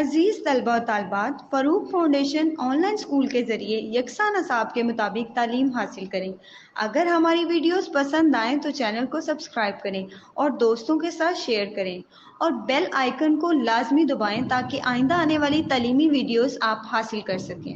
अजीज़ तलबा और तालबात, Farooq foundation online school के ज़रिए यकसा नसाब के मुताबिक तालीम हासिल करें। अगर हमारी वीडियोस पसंद आएँ तो चैनल को सब्सक्राइब करें और दोस्तों के साथ शेयर करें और बेल आइकन को लाजमी दबाएं ताकि आइंदा आने वाली तालीमी वीडियोस आप हासिल कर सकें।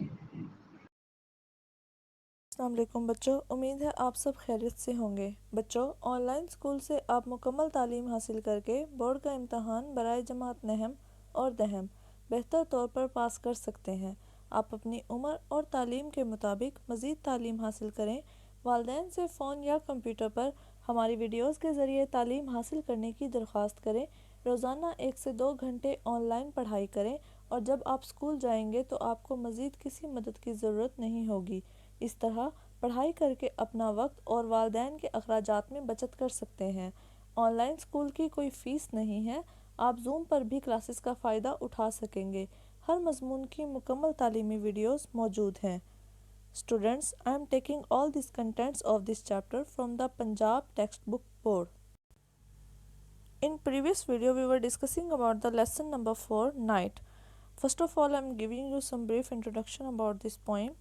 अस्सलाम वालेकुम बच्चों, उम्मीद है आप सब खैरियत से होंगे। बच्चों, ऑनलाइन स्कूल से आप मुकम्मल तालीम हासिल करके बोर्ड का इम्तहान बराए जमात नहम और दहम बेहतर तौर पर पास कर सकते हैं। आप अपनी उम्र और तालीम के मुताबिक मज़ीद तालीम हासिल करें। वालिदैन से फ़ोन या कंप्यूटर पर हमारी वीडियोज़ के ज़रिए तालीम हासिल करने की दरख्वास्त करें। रोज़ाना 1 से 2 घंटे ऑनलाइन पढ़ाई करें और जब आप स्कूल जाएंगे तो आपको मज़ीद किसी मदद की ज़रूरत नहीं होगी। इस तरह पढ़ाई करके अपना वक्त और वालिदैन के अखराजात में बचत कर सकते हैं। ऑनलाइन स्कूल की कोई फ़ीस नहीं है। आप जूम पर भी क्लासेस का फ़ायदा उठा सकेंगे। हर मज़मून की मुकम्मल तालीमी वीडियोस मौजूद हैं। Students, I am taking all these contents of this chapter from the Punjab textbook board. In previous video we were discussing about the lesson number 4, night. First of all, I am giving you some brief introduction about this poem.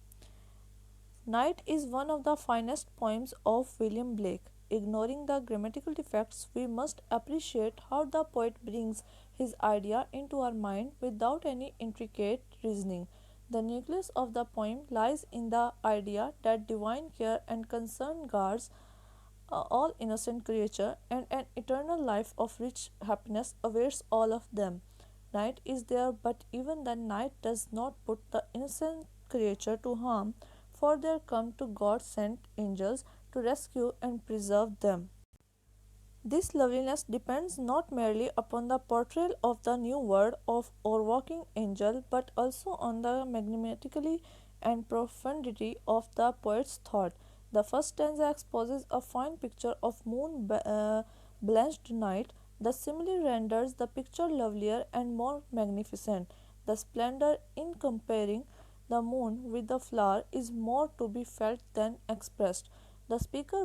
Night is one of the finest poems of William Blake. Ignoring the grammatical defects, we must appreciate how the poet brings his idea into our mind without any intricate reasoning. The nucleus of the poem lies in the idea that divine care and concern guards all innocent creature, and an eternal life of rich happiness awaits all of them. Night is there, but even the night does not put the innocent creature to harm, for there come to God sent angels to rescue and preserve them. This loveliness depends not merely upon the portrayal of the new word of or walking angel, but also on the magnanimity and profundity of the poet's thought. The first stanza exposes a fine picture of blanched night. The simile renders the picture lovelier and more magnificent. The splendor in comparing the moon with the flower is more to be felt than expressed. The speaker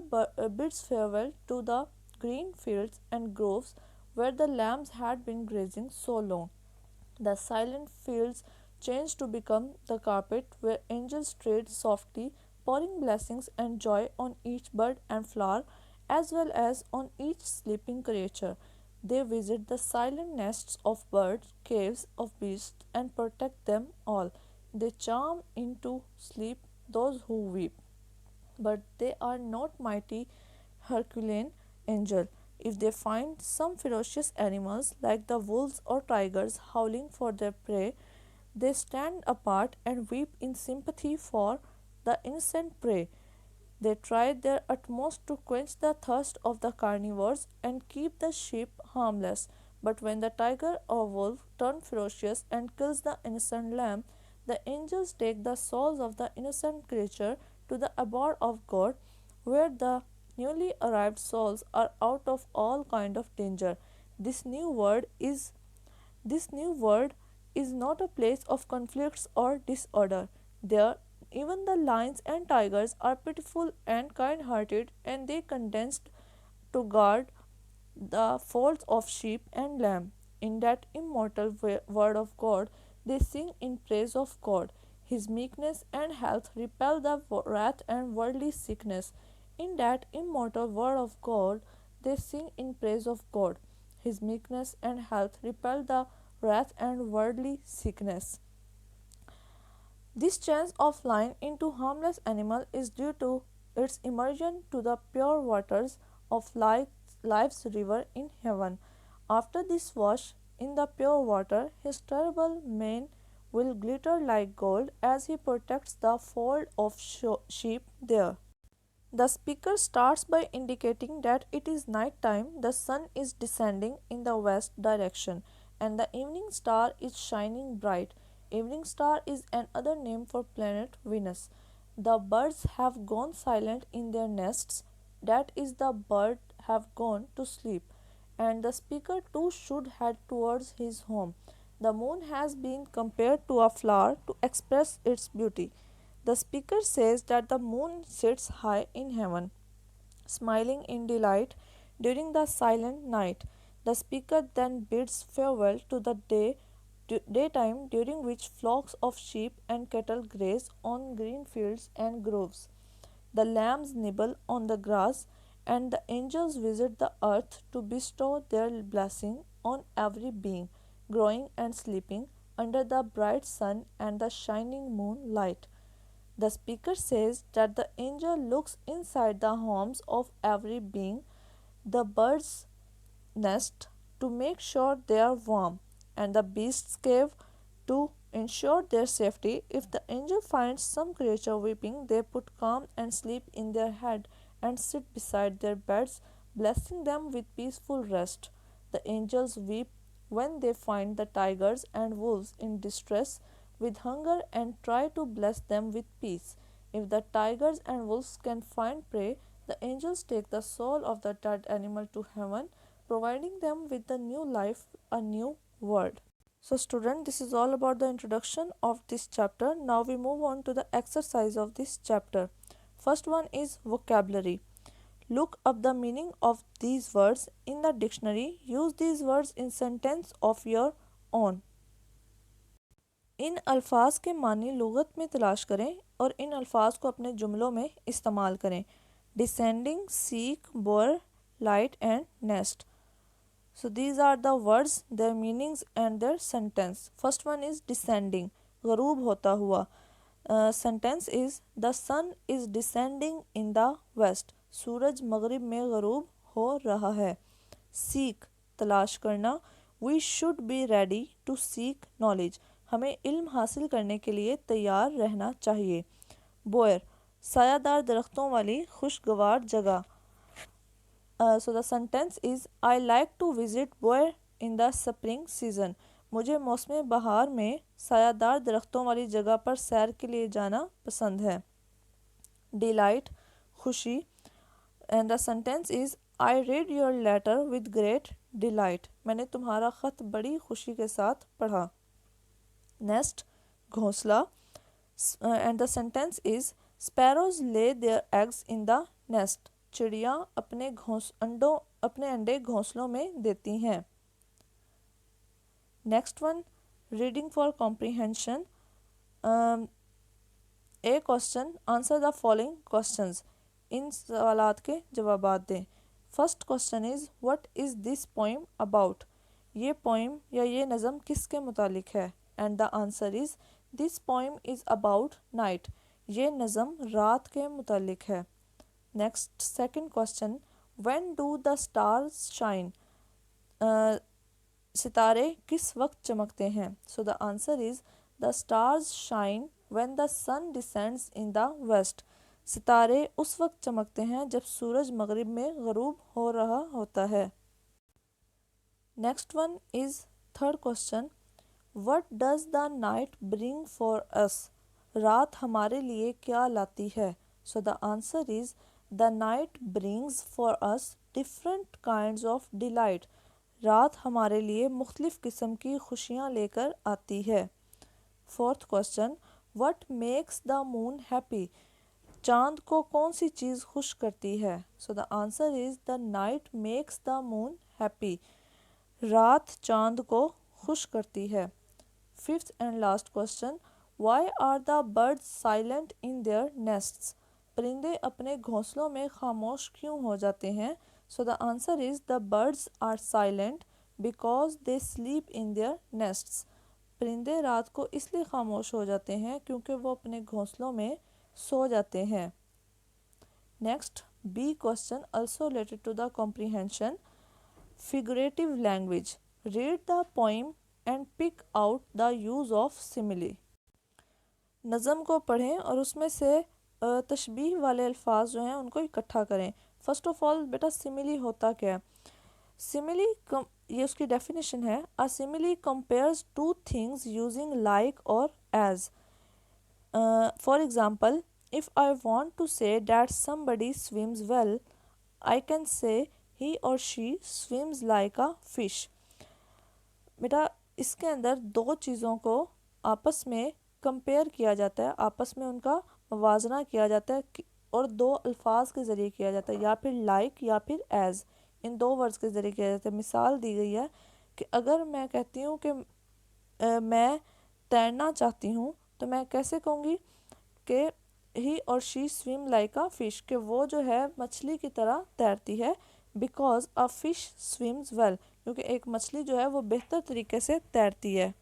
bids farewell to the green fields and groves where the lambs had been grazing so long. The silent fields changed to become the carpet where angels trade softly, pouring blessings and joy on each bird and flower, as well as on each sleeping creature. They visit the silent nests of birds, caves of beasts, and protect them all. They charm into sleep those who weep. But they are not mighty Herculean angel. If they find some ferocious animals like the wolves or tigers howling for their prey, they stand apart and weep in sympathy for the innocent prey. They try their utmost to quench the thirst of the carnivores and keep the sheep harmless. But when the tiger or wolf turns ferocious and kills the innocent lamb, the angels take the souls of the innocent creature to the abode of God, where the newly arrived souls are out of all kind of danger. This new world is this new world is not a place of conflicts or disorder. There even the lions and tigers are pitiful and kind hearted, and they condensed to guard the folds of sheep and lamb. In that immortal word of God, they sing in praise of God. His meekness and health repel the wrath and worldly sickness. In that immortal word of God, they sing in praise of God. His meekness and health repel the wrath and worldly sickness. This change of lion into harmless animal is due to its immersion to the pure waters of life's river in heaven. After this wash in the pure water, his terrible mane will glitter like gold as he protects the fold of sheep there. The speaker starts by indicating that it is night time, the sun is descending in the west direction, and the evening star is shining bright. Evening star is another name for planet Venus. The birds have gone silent in their nests, that is, the birds have gone to sleep, and the speaker too should head towards his home. The moon has been compared to a flower to express its beauty. The speaker says that the moon sits high in heaven, smiling in delight during the silent night. The speaker then bids farewell to the day daytime during which flocks of sheep and cattle graze on green fields and groves. The lambs nibble on the grass, and the angels visit the earth to bestow their blessing on every being, growing and sleeping under the bright sun and the shining moonlight. The speaker says that the angel looks inside the homes of every being, the birds' nest to make sure they are warm, and the beast's cave to ensure their safety. If the angel finds some creature weeping, they put calm and sleep in their head and sit beside their beds, blessing them with peaceful rest. The angels weep when they find the tigers and wolves in distress with hunger and try to bless them with peace. If the tigers and wolves can find prey, the angels take the soul of the dead animal to heaven, providing them with the new life, a new world. So student, this is all about the introduction of this chapter. Now we move on to the exercise of this chapter. First one is vocabulary. Look up the meaning of these words in the dictionary. Use these words in sentence of your own. इन अल्फाज के मानी लुगत में तलाश करें और इन अल्फाज को अपने जुमलों में इस्तेमाल करें. Descending, seek, bore, light and nest. So these are the words, their meanings and their sentence. First one is descending, गरूब होता हुआ. Sentence is the sun is descending in the west. सूरज मगरिब में गरूब हो रहा है. Seek, तलाश करना. We should be ready to seek knowledge. हमें इल्म हासिल करने के लिए तैयार रहना चाहिए. Boer, सायादार दरख्तों वाली खुशगवार जगह. So the sentence is I like to visit Boer in the spring season. मुझे मौसम बहार में सायादार दरख्तों वाली जगह पर सैर के लिए जाना पसंद है. Delight, खुशी. And the sentence is I read your letter with great delight. मैंने तुम्हारा ख़त बड़ी खुशी के साथ पढ़ा. Nest, घोंसला. And the sentence is sparrows lay their eggs in the nest. चिड़िया अपने अंडे घोंसलों में देती हैं. Next one, reading for comprehension. A question, answer the following questions. इन सवालात के जवाबात दें. First question is what is this poem about. ये पोइम या ये नज़म किसके मुतालिक है. And the answer is this poem is about night. ये नज़म रात के मुतालिक है. Next, second question, when do the stars shine. सितारे किस वक्त चमकते हैं. So the answer is the stars shine when the sun descends in the west. सितारे उस वक्त चमकते हैं जब सूरज मगरिब में गरूब हो रहा होता है. Next one is third question, what does the night bring for us. रात हमारे लिए क्या लाती है. So the answer is The night brings for us different kinds of delight. रात हमारे लिए मुख्तलिफ़ किस्म की खुशियाँ लेकर आती है. Fourth question, What makes the moon happy. चाँद को कौन सी चीज़ खुश करती है. So the answer is the night makes the moon happy. रात चाँद को खुश करती है. Fifth and last question, Why are the birds silent in their nests. परिंदे अपने घोंसलों में खामोश क्यों हो जाते हैं. So the answer is the birds are silent because they sleep in their nests. परिंदे रात को इसलिए खामोश हो जाते हैं क्योंकि वो अपने घोंसलों में सो जाते हैं. Next, B question also related to the comprehension. Figurative language. Read the poem and pick out the use of simile. नज़म को पढ़ें और उसमें से तशबीह वाले अल्फाज जो हैं उनको इकट्ठा करें. फर्स्ट ऑफ ऑल बेटा सिमिली होता क्या है. सिमिली ये उसकी डेफिनेशन है. A simile compares two things using like or as. For example, if I want to say that somebody swims well, I can say he or she swims like a fish. बेटा इसके अंदर दो चीज़ों को आपस में compare किया जाता है, आपस में उनका मुवाजना किया जाता है और दो अल्फाज के ज़रिए किया जाता है, या फिर लाइक या फिर एज़. इन दो वर्ड्स के ज़रिए किया जाता है. मिसाल दी गई है कि अगर मैं कहती हूँ कि मैं तैरना चाहती हूँ, तो मैं कैसे कहूँगी कि ही or she swim like a fish, कि वो जो है मछली की तरह तैरती है। Because a fish swims well, क्योंकि एक मछली जो है वो बेहतर तरीके से तैरती है।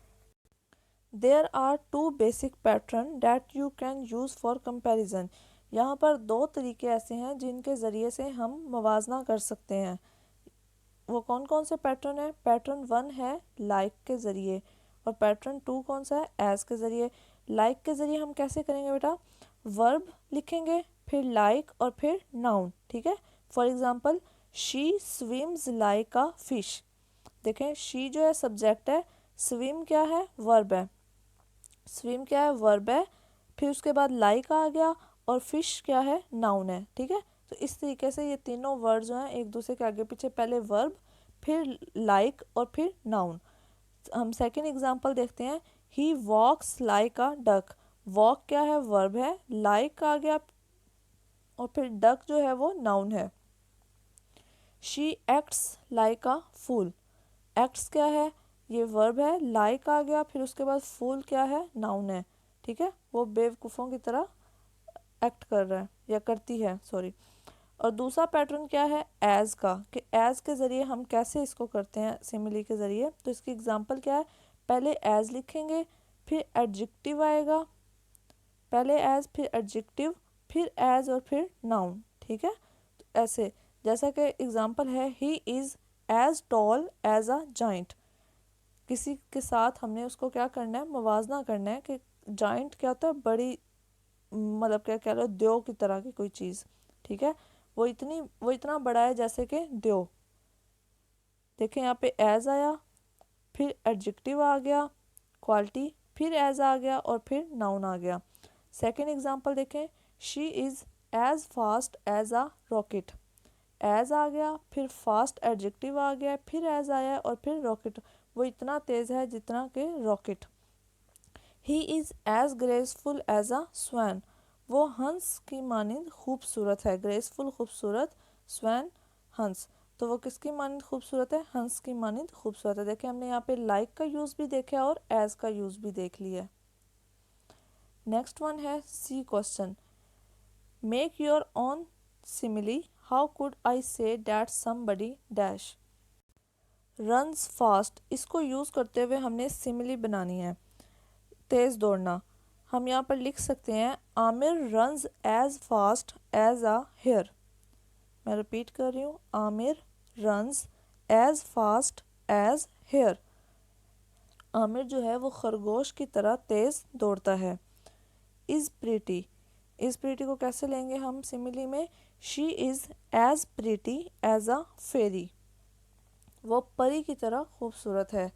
There are two basic pattern that you can use for comparison. यहाँ पर दो तरीके ऐसे हैं जिनके ज़रिए से हम मवाजना कर सकते हैं। वो कौन कौन से पैटर्न है? पैटर्न 1 है लाइक के ज़रिए, और पैटर्न 2 कौन सा है? एज के ज़रिए। लाइक के ज़रिए हम कैसे करेंगे बेटा? वर्ब लिखेंगे, फिर लाइक और फिर नाउन, ठीक है। For example, she swims like a fish. देखें, शी जो है सब्जेक्ट है, स्विम क्या है? वर्ब है। स्विम क्या है? वर्ब है। फिर उसके बाद लाइक आ गया, और फिश क्या है? नाउन है, ठीक है। तो इस तरीके से ये तीनों वर्ड जो हैं एक दूसरे के आगे पीछे, पहले वर्ब, फिर लाइक और फिर नाउन। हम सेकंड एग्जांपल देखते हैं। ही वॉक्स लाइक अ डक। वॉक क्या है? वर्ब है। लाइक आ गया, और फिर डक जो है वो नाउन है। She acts like a fool. Acts क्या है? ये वर्ब है। लाइक आ गया, फिर उसके बाद फूल क्या है? नाउन है, ठीक है। वो बेवकूफ़ों की तरह एक्ट कर रहा है या करती है, सॉरी। और दूसरा पैटर्न क्या है? एज का, कि एज के ज़रिए हम कैसे इसको करते हैं सिमिली के ज़रिए। तो इसकी एग्जांपल क्या है? पहले एज लिखेंगे, फिर एडजेक्टिव आएगा, पहले एज फिर एडजेक्टिव, फिर एज और फिर नाउन, ठीक है। तो ऐसे, जैसा कि एग्जांपल है, he is as tall as a giant. किसी के साथ हमने उसको क्या करना है? मवाजना करना है कि जाइंट क्या होता है? बड़ी, मतलब क्या कह लो, द्यो की तरह की कोई चीज़, ठीक है। वो इतना बड़ा है जैसे कि द्यो। देखें यहाँ पे एज आया, फिर एडजेक्टिव आ गया, क्वालिटी, फिर एज आ गया और फिर नाउन आ गया। सेकेंड एग्जांपल देखें। She is as fast as a rocket. As आ गया, फिर फास्ट एडजेक्टिव आ गया, फिर एज आया और फिर रॉकेट। वो इतना तेज़ है जितना कि rocket. He is as graceful as a swan. वो हंस की मानिंद खूबसूरत है। ग्रेसफुल खूबसूरत, स्वैन हंस। तो वो किसकी मानिंद खूबसूरत है? हंस की मानिंद खूबसूरत है। देखिए, हमने यहाँ पे लाइक का यूज़ भी देखा और एज का यूज़ भी देख लिया। नेक्स्ट वन है C question. Make your own simile. How could I say that somebody dash runs fast. इसको यूज़ करते हुए हमने सिमिली बनानी है, तेज़ दौड़ना। हम यहाँ पर लिख सकते हैं, Aamir runs as fast as a hare. मैं रिपीट कर रही हूँ, Aamir runs as fast as hare. Aamir जो है वो खरगोश की तरह तेज़ दौड़ता है। Is pretty. इज़ प्रीटी को कैसे लेंगे हम सिमिली में? She is as pretty as a fairy. वो परी की तरह खूबसूरत है।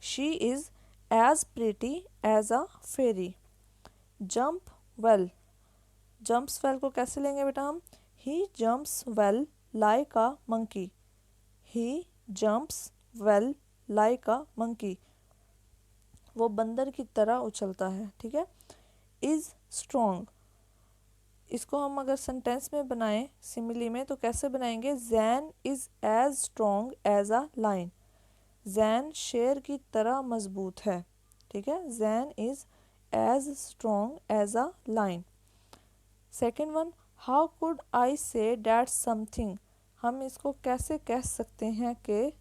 She is as pretty as a fairy. Jump well. Jumps well को कैसे लेंगे बेटा हम? He jumps well like a monkey. He jumps well like a monkey. वो बंदर की तरह उछलता है, ठीक है। Is strong. इसको हम अगर सेंटेंस में बनाएं सिमिली में तो कैसे बनाएंगे? Jain is as strong as a lion. Jain शेर की तरह मजबूत है, ठीक है। Jain is as strong as a lion. Second one, how could I say that something. हम इसको कैसे कह सकते हैं कि।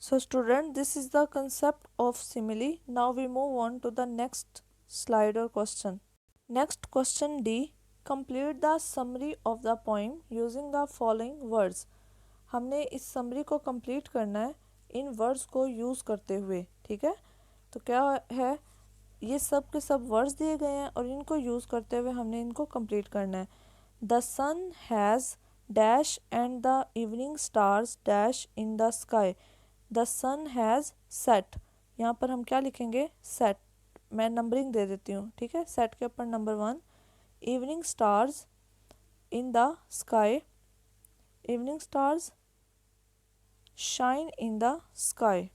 So student, this is the concept of simile. Now we move on to the next slide और question. Next question D, complete the summary of the poem using the following words. हमने इस समरी को complete करना है इन words को use करते हुए, ठीक है। तो क्या है, ये सब के सब वर्ड्स दिए गए हैं और इनको यूज़ करते हुए हमने इनको कंप्लीट करना है। The sun has dash and the evening stars dash in the sky. The sun has set. यहाँ पर हम क्या लिखेंगे? सेट। मैं नंबरिंग दे देती हूँ, ठीक है। सेट के ऊपर number 1, evening stars in the sky. Evening stars shine in the sky.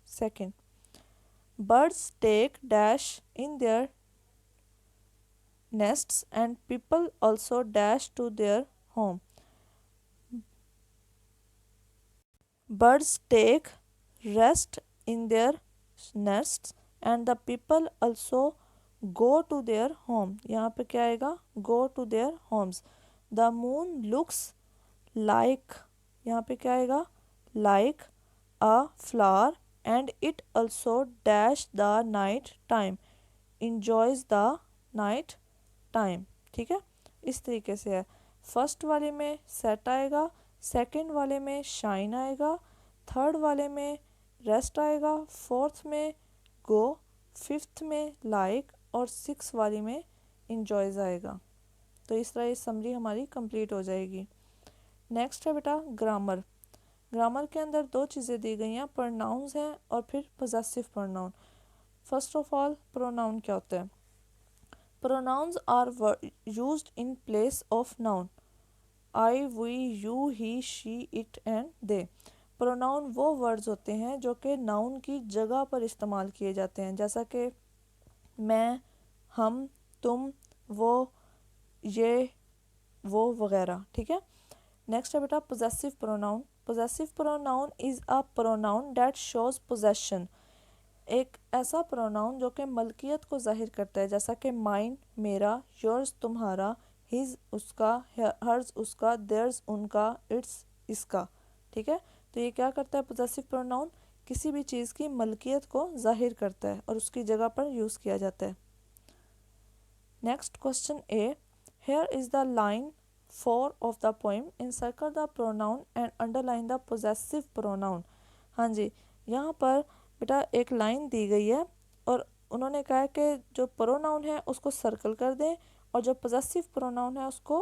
Second, birds take dash in their nests and people also dash to their home. Birds take rest in their nests and the people also go to their home. यहाँ पे क्या आएगा? go to their homes. The moon looks like, यहाँ पे क्या आएगा? like a flower and it also dash the night time, enjoys the night time. ठीक है, इस तरीके से है. फर्स्ट वाले में सेट आएगा, सेकंड वाले में शाइन आएगा, थर्ड वाले में रेस्ट आएगा, फोर्थ में गो, फिफ्थ में लाइक और सिक्स वाली में इंजॉयज आएगा. तो इस तरह ये समरी हमारी कंप्लीट हो जाएगी. नेक्स्ट है बेटा ग्रामर. ग्रामर के अंदर दो चीज़ें दी गई हैं, प्रोनाउंस हैं और फिर possessive pronoun. First of all pronoun क्या होता है? Pronouns are used in place of noun. I, we, you, he, she, it and they. Pronoun वो वर्ड्स होते हैं जो कि नाउन की जगह पर इस्तेमाल किए जाते हैं, जैसा कि मैं, हम, तुम, वो, ये, वो वगैरह. ठीक है. नेक्स्ट है बेटा possessive pronoun. Possessive pronoun is a pronoun that shows possession. एक ऐसा प्रोनाउन जो कि मलकियत को जाहिर करता है, जैसा कि माइन मेरा, योर्स तुम्हारा, हिज उसका, हर्ज उसका, देयर्स उनका, इट्स इसका. ठीक है. तो ये क्या करता है पोजेसिव प्रोनाउन? किसी भी चीज़ की मलकियत को जाहिर करता है और उसकी जगह पर यूज़ किया जाता है. Next question A. Here is the line 4 of the poem. Encircle the pronoun and underline the possessive pronoun. हाँ जी, यहाँ पर बेटा एक लाइन दी गई है और उन्होंने कहा है कि जो प्रोनाउन है उसको सर्कल कर दें और जो पोजेसिव प्रोनाउन है उसको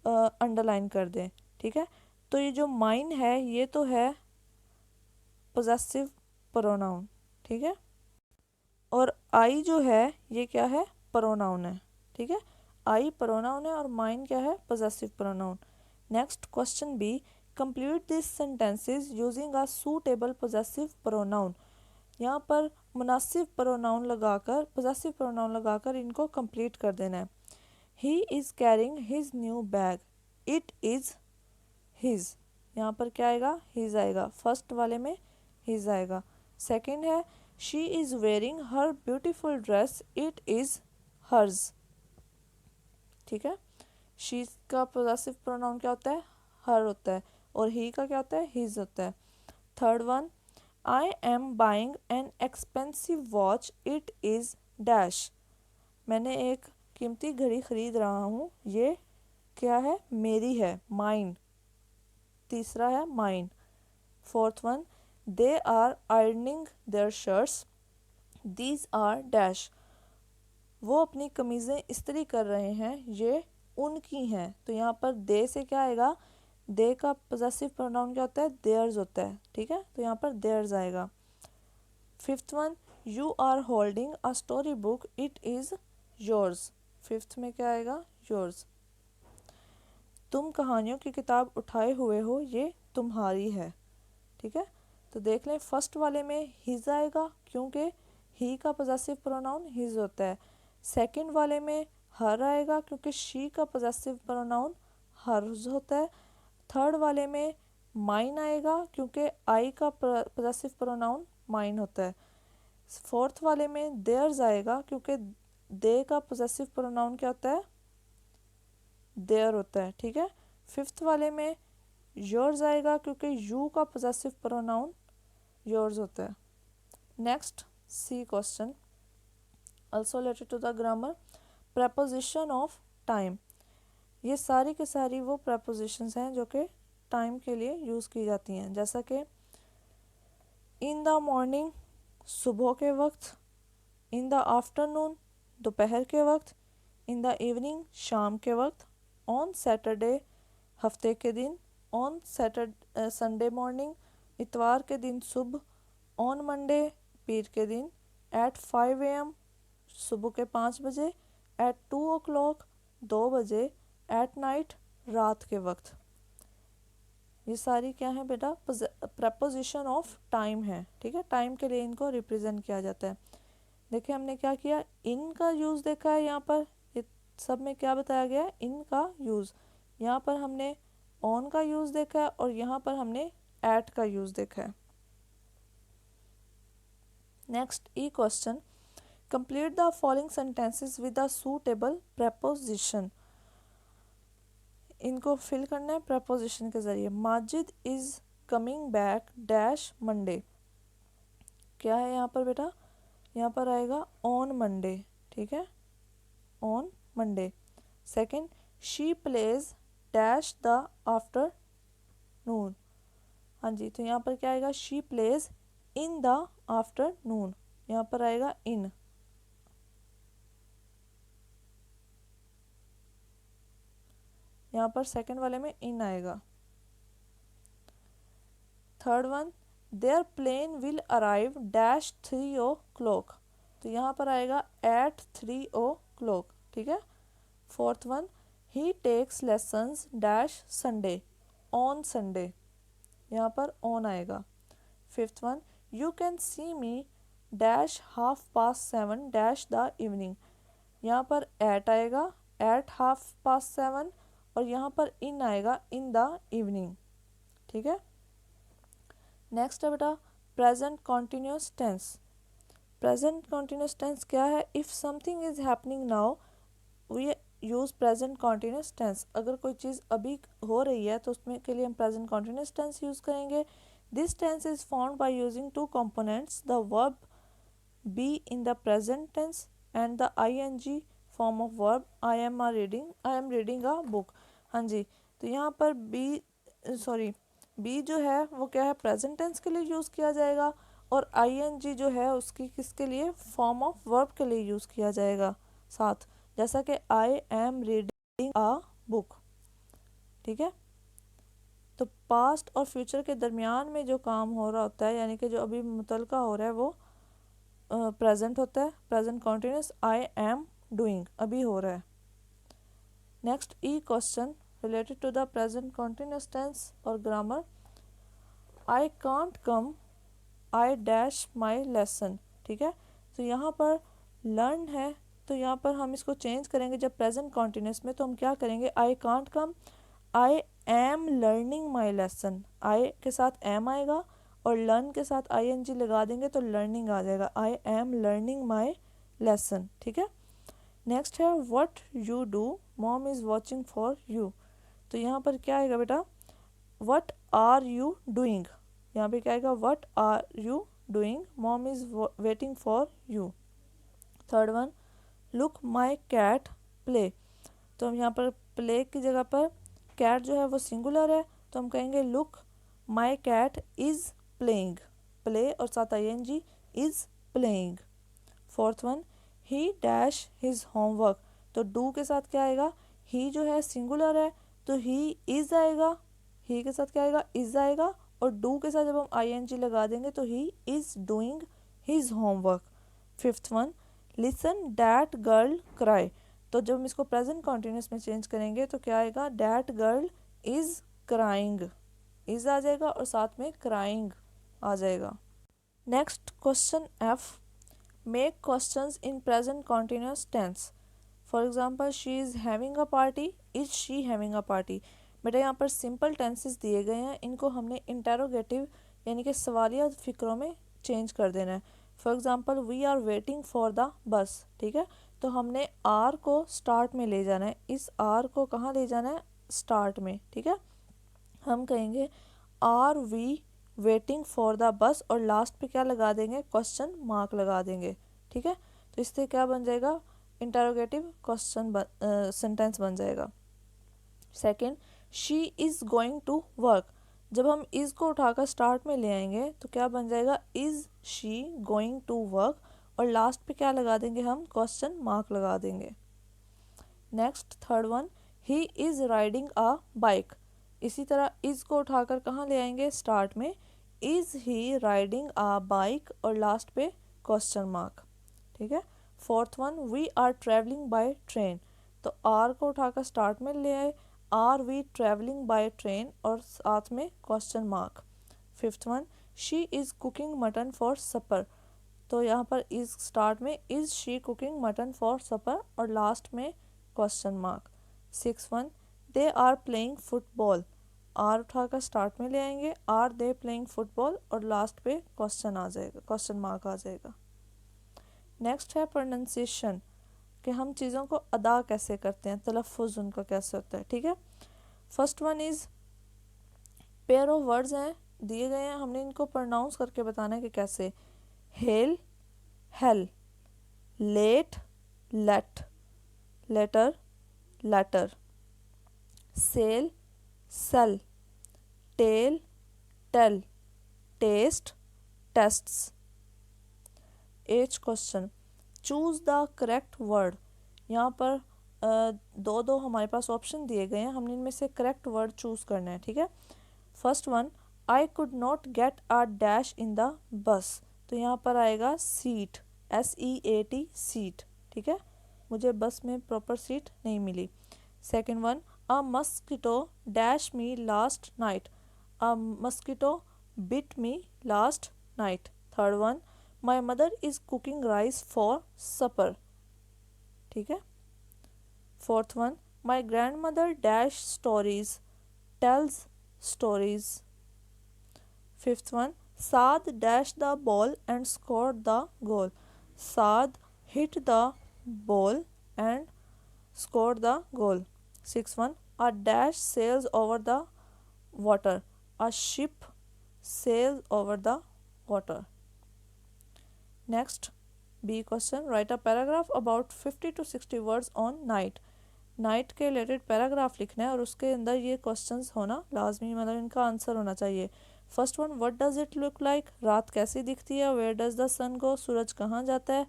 अंडरलाइन कर दें. ठीक है. तो ये जो माइन है ये तो है पोजेसिव प्रोनाउन. ठीक है. और आई जो है ये क्या है? प्रोनाउन है. ठीक है. आई प्रोनाउन है और माइन क्या है? Possessive pronoun. Next question B. Complete this sentences using a suitable possessive pronoun. यहाँ पर मुनासिब प्रोनाउन लगाकर, पोजेसिव प्रोनाउन लगाकर इनको कंप्लीट कर देना है. He is carrying his new bag. It is his. यहाँ पर क्या आएगा? हिज आएगा. फर्स्ट वाले में हिज आएगा. सेकंड है she is wearing her beautiful dress. It is हर्ज. ठीक है. शी का पोजेसिव प्रोनाउन क्या होता है? हर होता है. और ही का क्या होता है? हिज होता है. Third one. I am buying an expensive watch. It is dash. मैंने एक कीमती घड़ी खरीद रहा हूँ. ये क्या है? मेरी है. माइन. तीसरा है mine. Fourth one. They are ironing their shirts. These are dash. वो अपनी कमीज़ें इस्त्री कर रहे हैं. ये उनकी हैं. तो यहाँ पर दे से क्या आएगा? दे का पोजेसिव प्रोनाउन क्या होता है? देयर्स होता है. ठीक है. तो यहाँ पर देयर्स आएगा. Fifth one. You are holding a story book. It is yours. Fifth में क्या आएगा? योर्स. तुम कहानियों की किताब उठाए हुए हो. ये तुम्हारी है. ठीक है. तो देख लें फर्स्ट वाले में हिज आएगा क्योंकि ही का पोजेसिव प्रोनाउन हिज होता है. सेकंड वाले में हर आएगा क्योंकि शी का पोजेसिव प्रोनाउन हर्ज होता है. थर्ड वाले में माइन आएगा क्योंकि आई का पोजेसिव प्रोनाउन माइन होता है. फोर्थ वाले में देयर्स आएगा क्योंकि दे का पोजेसिव प्रोनाउन क्या होता है? देयर होता है. ठीक है. फिफ्थ वाले में योर्स आएगा क्योंकि यू का पोजेसिव प्रोनाउन योर्स होता है. Next C question also related to the grammar. preposition of time. ये सारी के सारी वो prepositions हैं जो कि टाइम के लिए यूज़ की जाती हैं, जैसा कि इन द मॉर्निंग सुबह के वक्त, इन द आफ्टरनून दोपहर के वक्त, इन द इवनिंग शाम के वक्त, ऑन सैटरडे हफ्ते के दिन, ऑन संडे मॉर्निंग इतवार के दिन सुबह, ऑन मंडे पीर के दिन, एट 5 AM सुबह के 5 बजे, एट 2 o'clock 2 बजे, एट नाइट रात के वक्त. ये सारी क्या है बेटा? प्रपोजिशन ऑफ टाइम है. ठीक है. टाइम के लिए इनको रिप्रेजेंट किया जाता है. देखिए हमने क्या किया, इन का यूज़ देखा है. यहाँ पर ये सब में क्या बताया गया है? इन का यूज़. यहाँ पर हमने ऑन का यूज़ देखा है और यहाँ पर हमने एट का यूज़ देखा है. Next E question, complete the following sentences with a suitable preposition. इनको फिल करना है प्रेपोजिशन के ज़रिए। Majid is coming back dash Monday. क्या है यहाँ पर बेटा? यहाँ पर आएगा ऑन मंडे, ठीक है, on Monday. Second, she plays dash the afternoon. हाँ जी, तो यहाँ पर क्या आएगा? She plays in the afternoon. यहाँ पर आएगा इन। यहाँ पर सेकंड वाले में इन आएगा। Third one, their plane will arrive dash 3 o'clock। तो यहाँ पर आएगा एट 3 o'clock, ठीक है। Fourth one, he takes lessons dash Sunday, on Sunday. यहाँ पर ऑन आएगा। Fifth one, you can see me dash 7:30 dash the evening. यहाँ पर एट आएगा, एट 7:30, और यहाँ पर इन आएगा, इन द इवनिंग, ठीक है। नेक्स्ट है बेटा present continuous tense. Present continuous tense क्या है? If something is happening now we use present continuous tense. अगर कोई चीज़ अभी हो रही है तो उसमें के लिए हम प्रेजेंट कॉन्टिन्यूस टेंस यूज़ करेंगे। This tense is found by using 2 components, the verb be in the present tense and the ing form of verb I am reading a book. हाँ जी, तो यहाँ पर बी जो है वो क्या है? प्रेजेंट टेंस के लिए यूज़ किया जाएगा, और ing जो है उसकी किसके लिए? फॉर्म ऑफ वर्ब के लिए यूज़ किया जाएगा साथ, जैसा कि आई एम रीडिंग अ बुक, ठीक है। तो पास्ट और फ्यूचर के दरमियान में जो काम हो रहा होता है, यानी कि जो अभी मुतलका हो रहा है, वो प्रेजेंट होता है, present continuous. I am doing, अभी हो रहा है। Next E question related to the present continuous tense और grammar. I can't come I dash my lesson, ठीक है। तो यहाँ पर लर्न है, तो यहाँ पर हम इसको चेंज करेंगे। जब प्रेजेंट कॉन्टिन्यूस में तो हम क्या करेंगे? I can't come, I am learning my lesson. I के साथ एम आएगा और लर्न के साथ ing लगा देंगे तो लर्निंग आ जाएगा। I am learning my lesson, ठीक है। नेक्स्ट है what you do mom is watching for you. तो यहाँ पर क्या आएगा बेटा? What are you doing. यहाँ पे क्या आएगा? What are you doing mom is waiting for you. Third one, look my cat play. तो हम यहाँ पर प्ले की जगह पर कैट जो है वो सिंगुलर है, तो हम कहेंगे look my cat is playing. Play और साथ ing, is playing. Fourth one, he dash his homework. तो डू के साथ क्या आएगा? ही जो है सिंगुलर है, तो ही इज़ आएगा। ही के साथ क्या आएगा? इज़ आएगा, और डू के साथ जब हम ing लगा देंगे तो he is doing his homework. Fifth one, listen that girl cry. तो जब हम इसको प्रेजेंट कॉन्टिन्यूस में चेंज करेंगे तो क्या आएगा? That girl is crying, is आ जाएगा और साथ में क्राइंग आ जाएगा। Next question F, make questions in present continuous tense. For example, she is having a party, is she having a party. बेटा यहाँ पर सिंपल टेंसेस दिए गए हैं, इनको हमने इंटेरोगेटिव यानी कि सवालिया फिक्रों में चेंज कर देना है। For example, we are waiting for the bus, ठीक है। तो हमने आर को स्टार्ट में ले जाना है। इस आर को कहाँ ले जाना है? स्टार्ट में, ठीक है। हम कहेंगे are we waiting for the bus, और लास्ट पे क्या लगा देंगे? क्वेश्चन मार्क लगा देंगे, ठीक है। तो इससे क्या बन जाएगा? इंटरोगेटिव क्वेश्चन सेंटेंस बन जाएगा। Second, she is going to work. जब हम इज़ को उठाकर स्टार्ट में ले आएंगे तो क्या बन जाएगा? Is she going to work, और लास्ट पे क्या लगा देंगे? हम क्वेश्चन मार्क लगा देंगे। Next third one, he is riding a bike. इसी तरह इज़ को उठाकर कहाँ ले आएंगे? स्टार्ट में। Is he riding a bike, और लास्ट पे क्वेश्चन मार्क, ठीक है। Fourth one, we are travelling by train. तो आर को उठाकर स्टार्ट में ले आए, are we travelling by train, और साथ में question mark. Fifth one, she is cooking mutton for supper. तो यहाँ पर इज़ स्टार्ट में, is she cooking mutton for supper, और लास्ट में question mark. Six one, they are playing football. Are उठाकर स्टार्ट में ले आएंगे, आर दे प्लेइंग फुटबॉल, और लास्ट पे क्वेश्चन आ जाएगा, क्वेश्चन मार्क आ जाएगा। नेक्स्ट है प्रोनाउंसिएशन, कि हम चीज़ों को अदा कैसे करते हैं, तलफ़ुज़ उनका कैसे होता है। ठीक है, first one is pair of words हैं दिए गए हैं, हमने इनको प्रोनाउंस करके बताना है कि कैसे। Hell, hell, late, late, letter, letter, sell, sell, tell, tell, test, tests. H question, choose the correct word. यहाँ पर दो दो हमारे पास ऑप्शन दिए गए हैं, हमने इनमें से करेक्ट वर्ड चूज़ करना है। ठीक है, first one, I could not get a dash in the bus, तो यहाँ पर आएगा सीट, SEAT, सीट। ठीक है, मुझे बस में प्रॉपर सीट नहीं मिली। Second one, a mosquito dash me last night, a mosquito bit me last night. Third one, my mother is cooking rice for supper. ठीक है, fourth one, my grandmother dash stories, tells stories. Fifth one, Saad dashed the ball and scored the goal, Saad hit the ball and scored the goal. Sixth one, a dash sails over the water, a ship sails over the water. Next, B question, write a paragraph about 50 to 60 words on night. Night के related paragraph लिखना है और उसके अंदर ये questions होना लाजमी, मतलब इनका आंसर होना चाहिए। First one, what does it look like, रात कैसी दिखती है। वेयर डज द सन गो, सूरज कहाँ जाता है।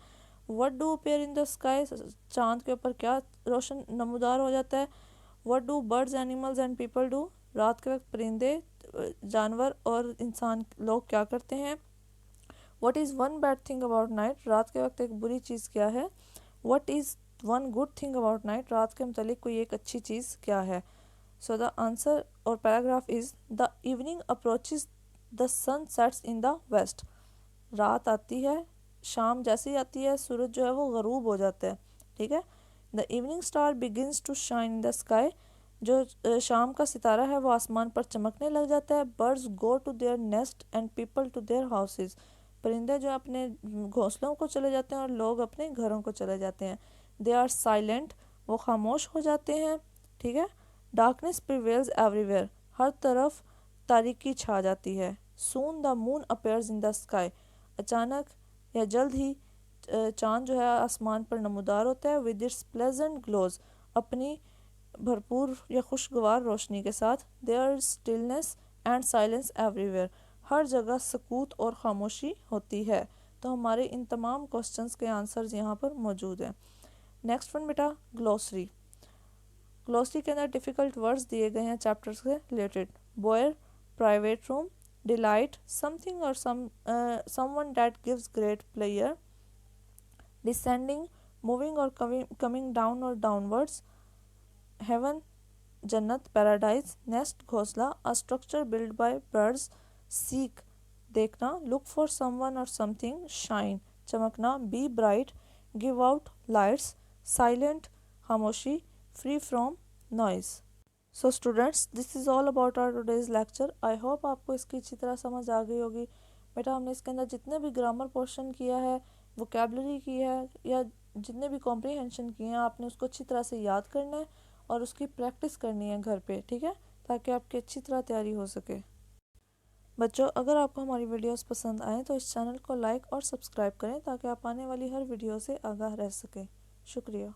What do appear in the sky, चांद के ऊपर क्या रोशन नमूदार हो जाता है। What do birds, animals and people do, रात के वक्त परिंदे, जानवर और इंसान लोग क्या करते हैं। What is one bad thing about night, रात के वक्त एक बुरी चीज़ क्या है। What is one good thing about night, रात के मतलब कोई एक अच्छी चीज़ क्या है। सो द आंसर और paragraph is, the evening approaches the sun sets in the west, रात आती है, शाम जैसी आती है, सूरज जो है वो गरूब हो जाता है। ठीक है, the evening star begins to shine in the sky, जो शाम का सितारा है वो आसमान पर चमकने लग जाता है। Birds go to their nest and people to their houses, परिंदे जो अपने घोंसलों को चले जाते हैं और लोग अपने घरों को चले जाते हैं। दे आर साइलेंट, वो खामोश हो जाते हैं। ठीक है, डार्कनेस प्रिवेल्स एवरीवेयर, हर तरफ तारीकी छा जाती है। Soon the moon appears in the sky, अचानक या जल्द ही चांद जो है आसमान पर नमूदार होता है। विद इट्स प्लेजेंट ग्लोज, अपनी भरपूर या खुशगवार रोशनी के साथ। There stillness and silence everywhere, हर जगह सकूत और खामोशी होती है। तो हमारे इन तमाम क्वेश्चंस के आंसर्स यहाँ पर मौजूद हैं। नेक्स्ट वन बेटा, ग्लोसरी। ग्लोसरी के अंदर डिफ़िकल्ट वर्ड्स दिए गए हैं चैप्टर से related. Bower, private room, delight, something or someone that gives great player. Descending, moving or coming down or downwards. Heaven, जन्नत, पैराडाइज। नेस्ट, घोंसला, a structure build by birds. Seek, देखना। Look for someone or something. Shine, चमकना। Be bright, give out lights. Silent, खामोशी। Free from noise. So students, this is all about our today's lecture. I hope आपको इसकी अच्छी तरह समझ आ गई होगी। बेटा हमने इसके अंदर जितने भी ग्रामर पोर्शन किया है, वोकेबलरी की है, या जितने भी कॉम्प्रीहेंशन किए हैं, आपने उसको अच्छी तरह से याद करना है और उसकी प्रैक्टिस करनी है घर पे। ठीक है, ताकि आपकी अच्छी तरह तैयारी हो सके। बच्चों, अगर आपको हमारी वीडियोस पसंद आएँ तो इस चैनल को लाइक और सब्सक्राइब करें ताकि आप आने वाली हर वीडियो से आगाह रह सकें। शुक्रिया।